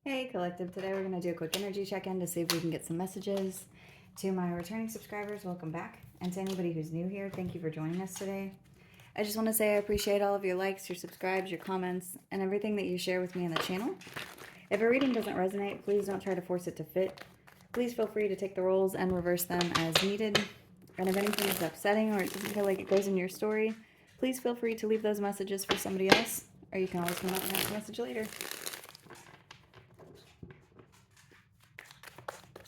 Hey Collective, today we're going to do a quick energy check-in to see if we can get some messages. To my returning subscribers, welcome back. And to anybody who's new here, thank you for joining us today. I just want to say I appreciate all of your likes, your subscribes, your comments, and everything that you share with me on the channel. If a reading doesn't resonate, please don't try to force it to fit. Please feel free to take the roles and reverse them as needed. And if anything is upsetting or it doesn't feel like it goes in your story, please feel free to leave those messages for somebody else, or you can always come up and ask a message later.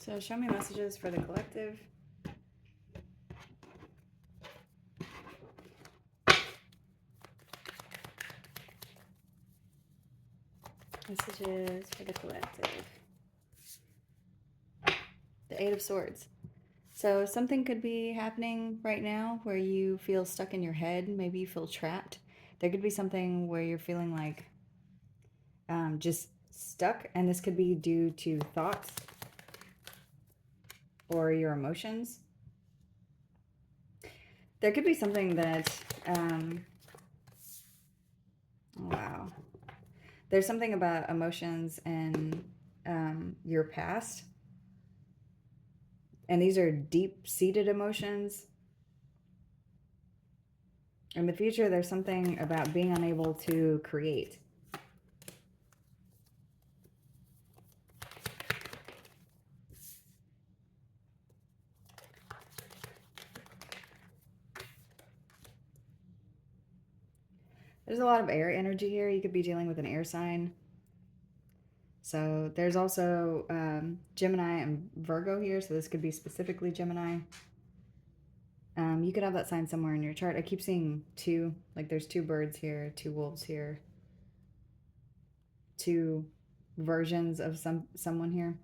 So show me messages for the collective. Messages for the collective. The Eight of Swords. So something could be happening right now where you feel stuck in your head. Maybe you feel trapped. There could be something where you're feeling like just stuck. And this could be due to thoughts or your emotions. There could be something that, wow. There's something about emotions and your past. And these are deep-seated emotions. In the future, there's something about being unable to create. There's a lot of air energy here. You could be dealing with an air sign. So there's also Gemini and Virgo here. So this could be specifically Gemini. You could have that sign somewhere in your chart. I keep seeing two. Like there's two birds here, two wolves here. Two versions of someone here.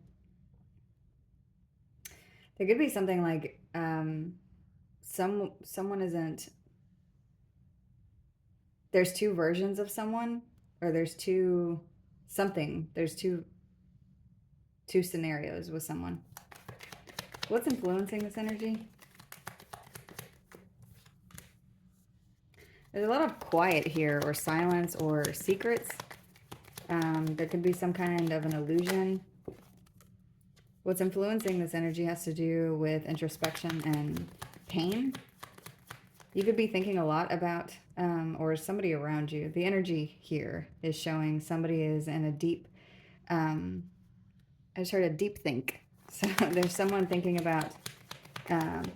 There could be something like someone isn't. There's two versions of someone, or there's two scenarios with someone. What's influencing this energy? There's a lot of quiet here, or silence, or secrets. There could be some kind of an illusion. What's influencing this energy has to do with introspection and pain. You could be thinking a lot about, or somebody around you. The energy here is showing somebody is in a deep, I just heard a deep think. So there's someone thinking about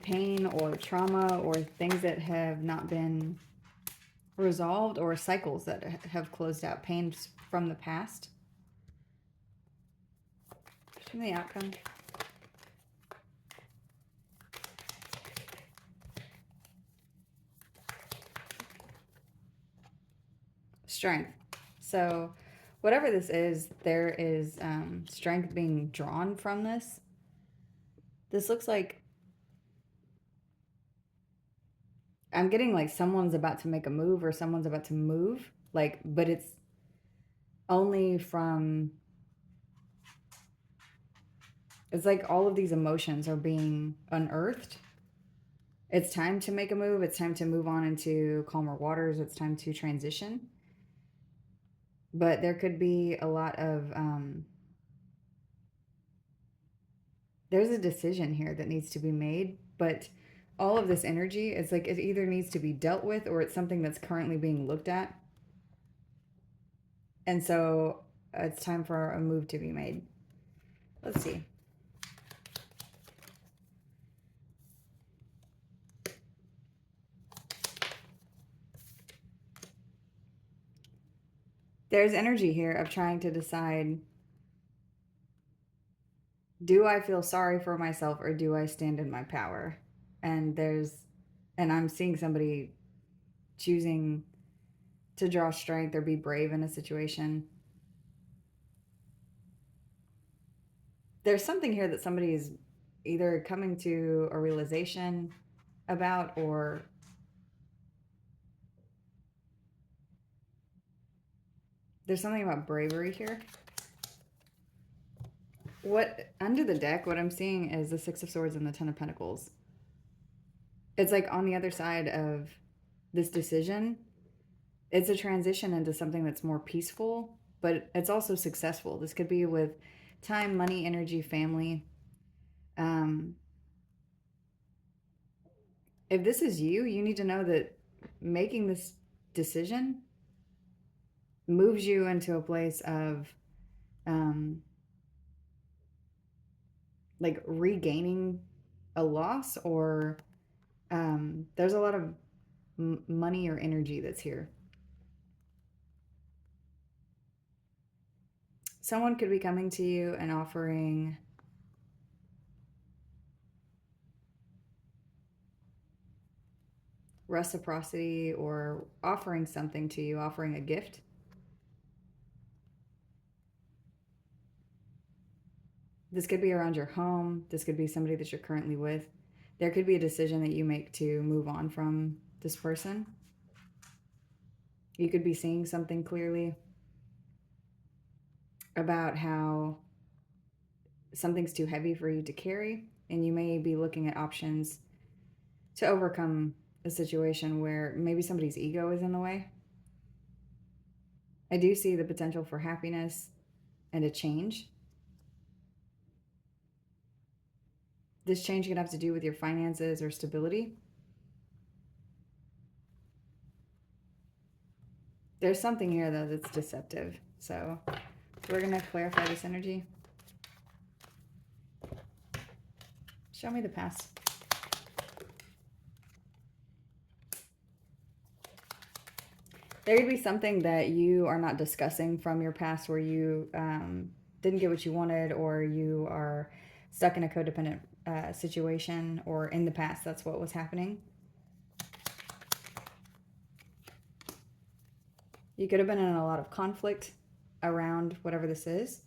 pain or trauma or things that have not been resolved, or cycles that have closed out, pains from the past. Show me the outcome. Strength. So whatever this is, there is strength being drawn from this. This looks like, I'm getting like someone's about to make a move, or someone's about to move, like, but it's only from, it's like all of these emotions are being unearthed. It's time to make a move. It's time to move on into calmer waters. It's time to transition. But there could be a lot of, there's a decision here that needs to be made, but all of this energy, it's like it either needs to be dealt with, or it's something that's currently being looked at. And so it's time for a move to be made. Let's see. There's energy here of trying to decide, do I feel sorry for myself, or do I stand in my power? And I'm seeing somebody choosing to draw strength or be brave in a situation. There's something here that somebody is either coming to a realization about, or there's something about bravery here. What under the deck, what I'm seeing is the Six of Swords and the Ten of Pentacles. It's like on the other side of this decision, it's a transition into something that's more peaceful, but it's also successful. This could be with time, money, energy, family. Um, if this is you, you need to know that making this decision moves you into a place of um, like regaining a loss, or there's a lot of money or energy that's here. Someone could be coming to you and offering reciprocity, or offering something to you, offering a gift. This could be around your home. This could be somebody that you're currently with. There could be a decision that you make to move on from this person. You could be seeing something clearly about how something's too heavy for you to carry, and you may be looking at options to overcome a situation where maybe somebody's ego is in the way. I do see the potential for happiness and a change. This change could have to do with your finances or stability. There's something here, though, that's deceptive. So we're going to clarify this energy. Show me the past. There could be something that you are not discussing from your past, where you didn't get what you wanted, or you are stuck in a codependent situation, or in the past that's what was happening. You could have been in a lot of conflict around whatever this is.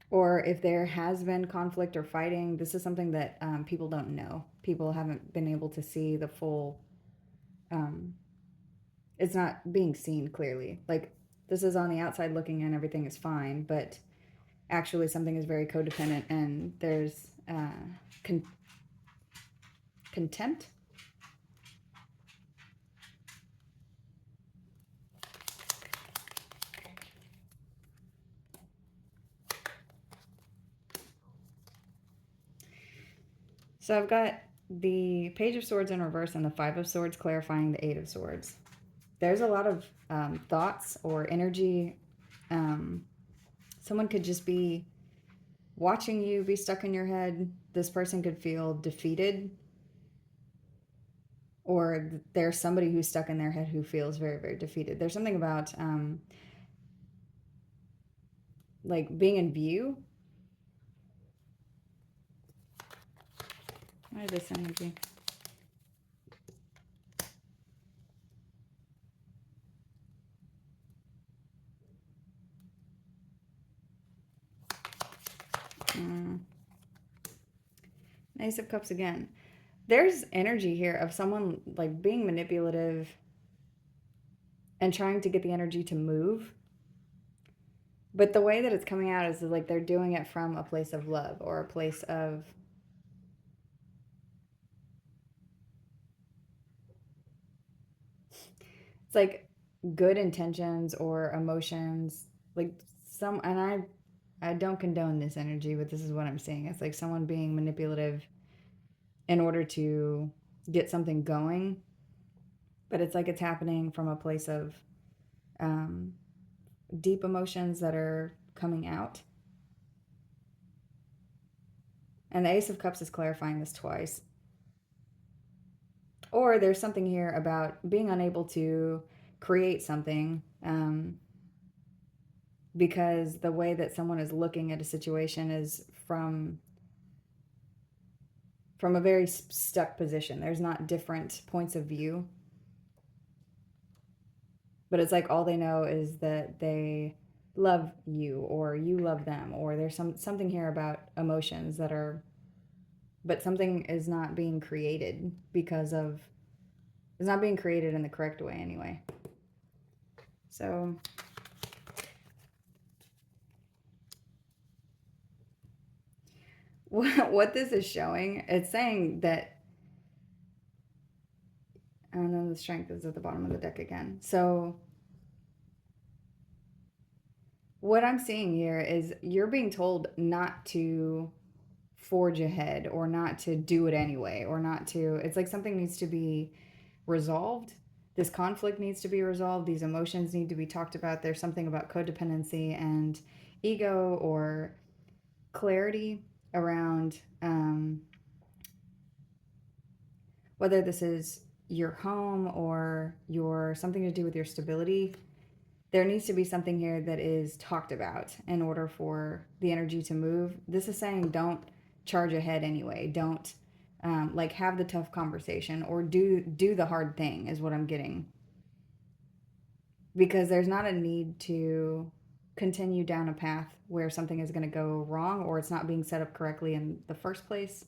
Or if there has been conflict or fighting, this is something that people don't know. People haven't been able to see the full, it's not being seen clearly. Like, this is on the outside looking in, everything is fine, but actually something is very codependent, and there's contempt. So I've got the Page of Swords in reverse and the Five of Swords clarifying the Eight of Swords. There's a lot of thoughts or energy. Someone could just be watching you be stuck in your head. This person could feel defeated, or there's somebody who's stuck in their head who feels very, very defeated. There's something about like being in view. Why is this energy? Ace of Cups again. There's energy here of someone like being manipulative and trying to get the energy to move. But the way that it's coming out is like they're doing it from a place of love, or a place of it's like good intentions or emotions. Like and I don't condone this energy, but this is what I'm seeing. It's like someone being manipulative in order to get something going, but it's like it's happening from a place of deep emotions that are coming out. And the Ace of Cups is clarifying this twice. Or there's something here about being unable to create something because the way that someone is looking at a situation is from a very stuck position. There's not different points of view. But it's like all they know is that they love you, or you love them, or there's something here about emotions that are, but something is not being created because of, it's not being created in the correct way anyway. So what this is showing, it's saying that, and then the Strength is at the bottom of the deck again. So What I'm seeing here is you're being told not to forge ahead or not to do it anyway or not to. It's like something needs to be resolved. This conflict needs to be resolved. These emotions need to be talked about. There's something about codependency and ego or clarity around whether this is your home or your something to do with your stability. There needs to be something here that is talked about in order for the energy to move. This is saying don't charge ahead anyway. Don't like have the tough conversation or do the hard thing is what I'm getting. Because there's not a need to continue down a path where something is going to go wrong or it's not being set up correctly in the first place.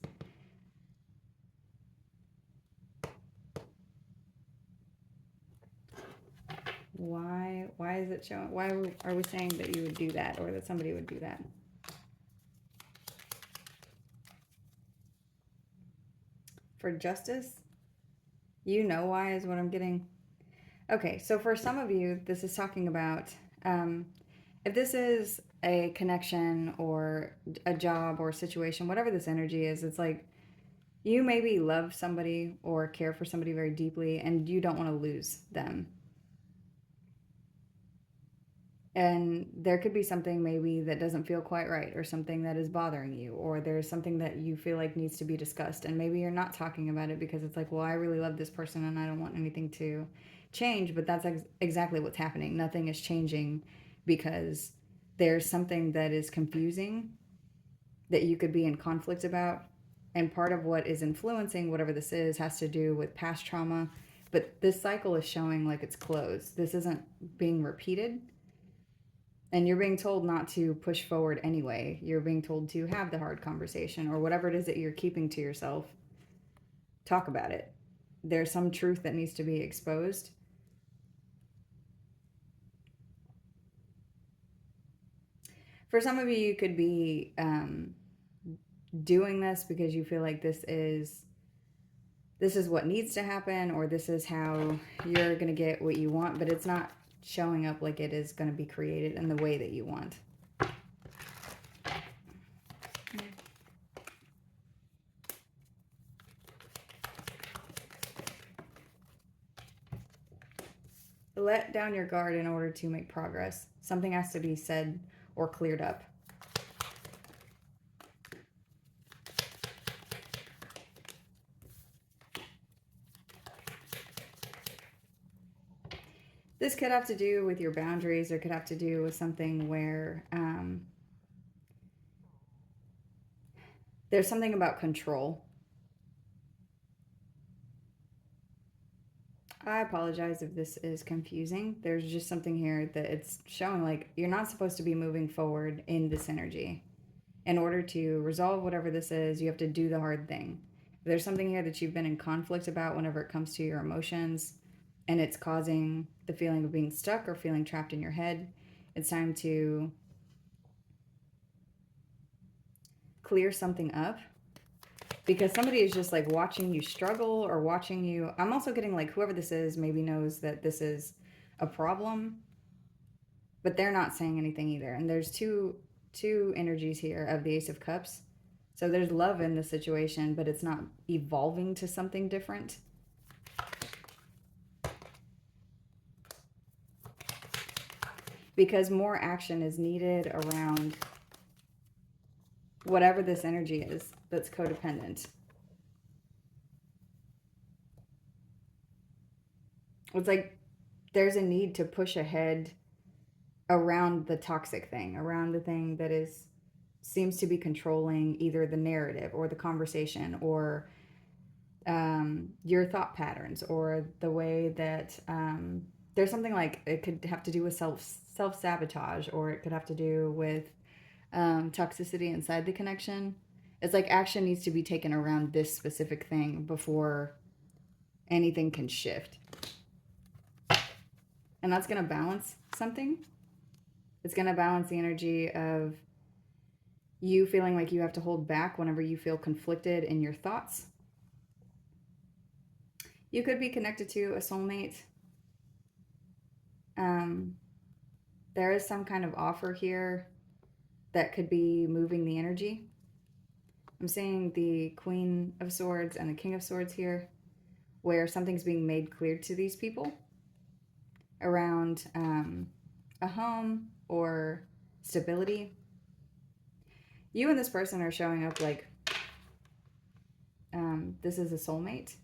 Why is it showing? Why are we saying that you would do that or that somebody would do that? For justice? You know why is what I'm getting. Okay, so for some of you, this is talking about if this is a connection or a job or a situation, whatever this energy is, it's like you maybe love somebody or care for somebody very deeply and you don't want to lose them. And there could be something maybe that doesn't feel quite right or something that is bothering you or there's something that you feel like needs to be discussed and maybe you're not talking about it because it's like, well, I really love this person and I don't want anything to change, but that's exactly what's happening. Nothing is changing because there's something that is confusing that you could be in conflict about, and part of what is influencing whatever this is has to do with past trauma, but this cycle is showing like it's closed. This isn't being repeated. And you're being told not to push forward anyway. You're being told to have the hard conversation or whatever it is that you're keeping to yourself. Talk about it. There's some truth that needs to be exposed. For some of you, you could be doing this because you feel like this is what needs to happen or this is how you're going to get what you want, but it's not showing up like it is going to be created in the way that you want. Let down your guard in order to make progress. Something has to be said or cleared up. This could have to do with your boundaries or could have to do with something where there's something about control. I apologize if this is confusing. There's just something here that it's showing like you're not supposed to be moving forward in this energy. In order to resolve whatever this is, you have to do the hard thing. If there's something here that you've been in conflict about whenever it comes to your emotions and it's causing the feeling of being stuck or feeling trapped in your head, it's time to clear something up. Because somebody is just like watching you struggle or watching you. I'm also getting like whoever this is maybe knows that this is a problem, but they're not saying anything either. And there's two energies here of the Ace of Cups. So there's love in the situation, but it's not evolving to something different. Because more action is needed around whatever this energy is that's codependent. It's like there's a need to push ahead around the toxic thing, around the thing that seems to be controlling either the narrative or the conversation or your thought patterns or the way that there's something like it could have to do with self-sabotage or it could have to do with toxicity inside the connection. It's like action needs to be taken around this specific thing before anything can shift. And that's going to balance something. It's going to balance the energy of you feeling like you have to hold back whenever you feel conflicted in your thoughts. You could be connected to a soulmate there is some kind of offer here that could be moving the energy. I'm seeing the Queen of Swords and the King of Swords here, where something's being made clear to these people around a home or stability. You and this person are showing up like this is a soulmate.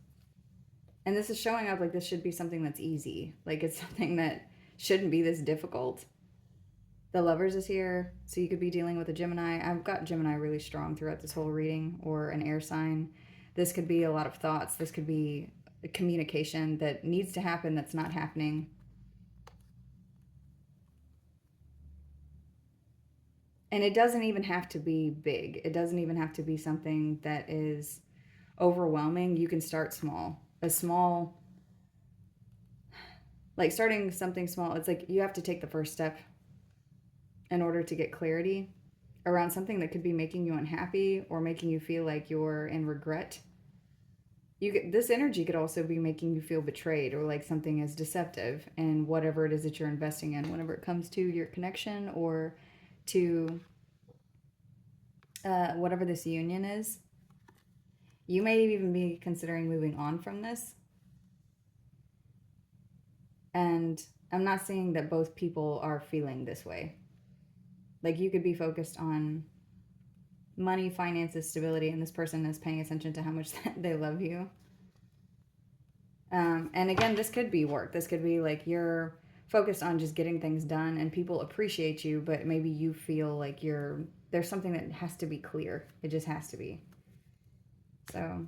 And this is showing up like this should be something that's easy. Like it's something that shouldn't be this difficult. The Lovers is here, so you could be dealing with a Gemini. I've got Gemini really strong throughout this whole reading, or an air sign. This could be a lot of thoughts. This could be a communication that needs to happen that's not happening. And it doesn't even have to be big. It doesn't even have to be something that is overwhelming. You can start small. A small, like starting something small, it's like you have to take the first step in order to get clarity around something that could be making you unhappy or making you feel like you're in regret. This energy could also be making you feel betrayed, or like something is deceptive in whatever it is that you're investing in whenever it comes to your connection or to whatever this union is. You may even be considering moving on from this. And I'm not saying that both people are feeling this way. Like you could be focused on money, finances, stability, and this person is paying attention to how much they love you. And again, this could be work. This could be like you're focused on just getting things done and people appreciate you, but maybe you feel like there's something that has to be clear. It just has to be. So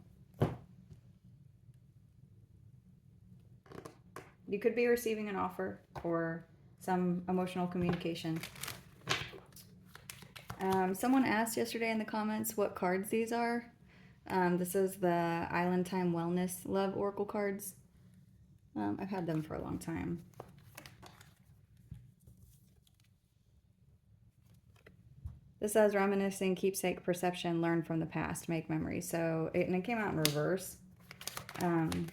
you could be receiving an offer or some emotional communication. Someone asked yesterday in the comments what cards these are. This is the Island Time Wellness Love Oracle cards. I've had them for a long time. This says reminiscing, keepsake, perception, learn from the past, make memories. So, and it came out in reverse. And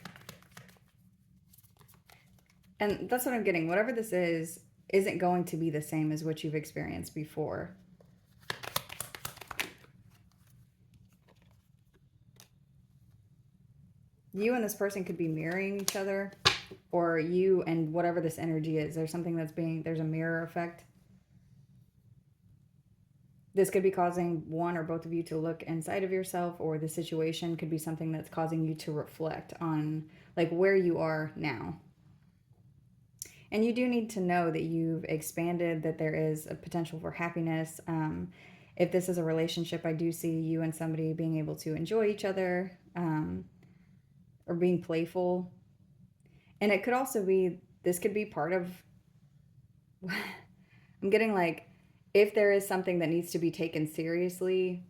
that's what I'm getting. Whatever this is, isn't going to be the same as what you've experienced before. You and this person could be mirroring each other, or you and whatever this energy is. There's something there's a mirror effect. This could be causing one or both of you to look inside of yourself, or the situation could be something that's causing you to reflect on like where you are now. And you do need to know that you've expanded, that there is a potential for happiness. If this is a relationship, I do see you and somebody being able to enjoy each other, or being playful. And it could also be, this could be part of, I'm getting like, if there is something that needs to be taken seriously,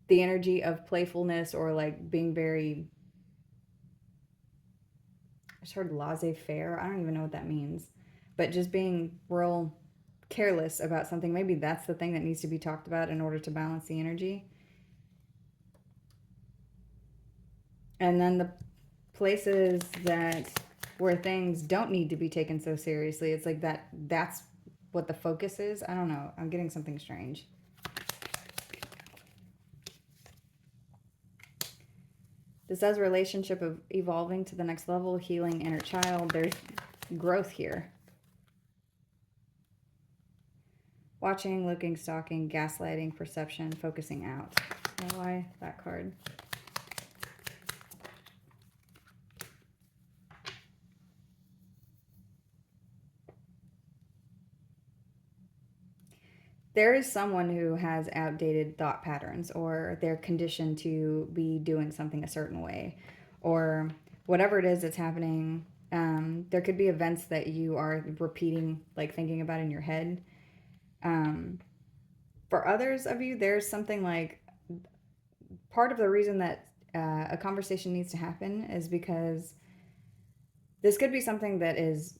the energy of playfulness or like being very, I just heard laissez-faire. I don't even know what that means. But just being real careless about something. Maybe that's the thing that needs to be talked about in order to balance the energy. And then the places where things don't need to be taken so seriously, it's like that's what the focus is. I don't know. I'm getting something strange. This says relationship of evolving to the next level, healing inner child. There's growth here. Watching, looking, stalking, gaslighting, perception, focusing out. Why that card? There is someone who has outdated thought patterns, or they're conditioned to be doing something a certain way, or whatever it is that's happening. There could be events that you are repeating, like thinking about in your head. For others of you, there's something like, part of the reason that a conversation needs to happen is because this could be something that is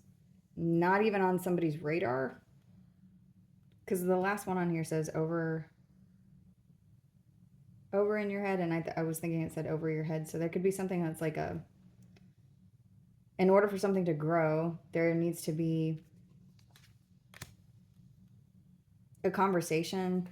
not even on somebody's radar. Because the last one on here says over in your head, and I was thinking it said over your head. So there could be something that's like in order for something to grow, there needs to be a conversation.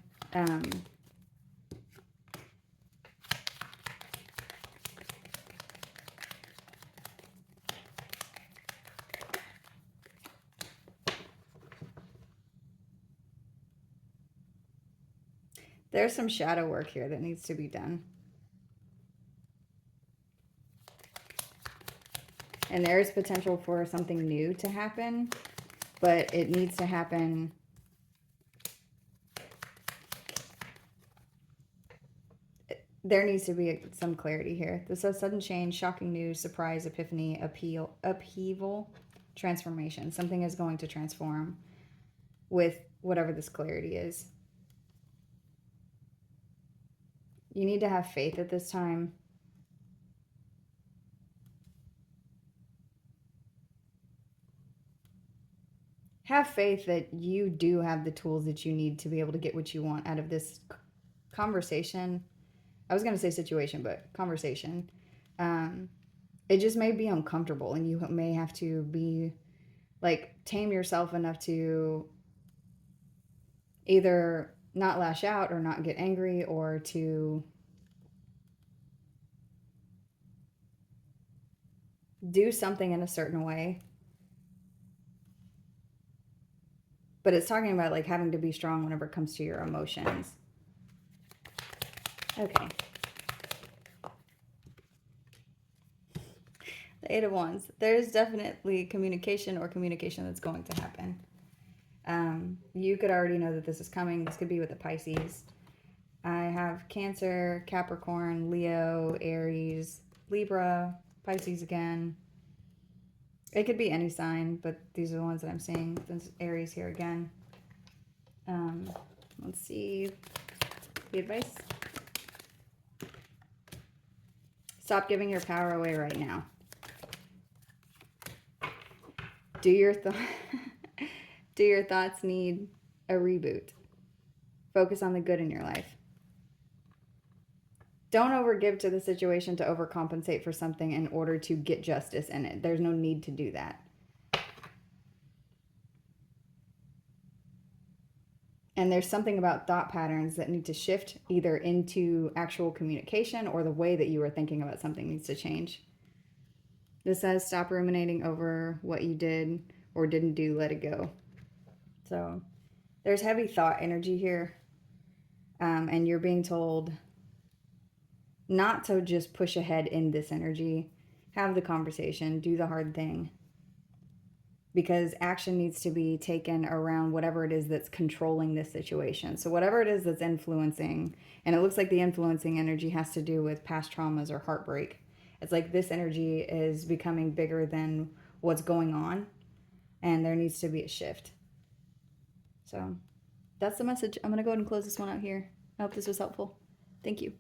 There's some shadow work here that needs to be done. And there is potential for something new to happen, but it needs to happen there needs to be some clarity here. This is sudden change, shocking news, surprise, epiphany, upheaval, transformation. Something is going to transform with whatever this clarity is. You need to have faith at this time. Have faith that you do have the tools that you need to be able to get what you want out of this conversation. I was going to say situation, but conversation. It just may be uncomfortable, and you may have to be like tame yourself enough to either not lash out or not get angry, or to do something in a certain way. But it's talking about like having to be strong whenever it comes to your emotions. Okay. The Eight of Wands. There's definitely communication that's going to happen. You could already know that this is coming. This could be with the Pisces. I have Cancer, Capricorn, Leo, Aries, Libra, Pisces again. It could be any sign, but these are the ones that I'm seeing. There's Aries here again. Let's see the advice. Stop giving your power away right now. Do your thoughts need a reboot? Focus on the good in your life. Don't overgive to the situation to overcompensate for something in order to get justice in it. There's no need to do that. And there's something about thought patterns that need to shift either into actual communication, or the way that you are thinking about something needs to change. This says stop ruminating over what you did or didn't do, let it go. So there's heavy thought energy here. And you're being told not to just push ahead in this energy. Have the conversation, do the hard thing. Because action needs to be taken around whatever it is that's controlling this situation. So whatever it is that's influencing, and it looks like the influencing energy has to do with past traumas or heartbreak. It's like this energy is becoming bigger than what's going on, and there needs to be a shift. So that's the message. I'm going to go ahead and close this one out here. I hope this was helpful. Thank you.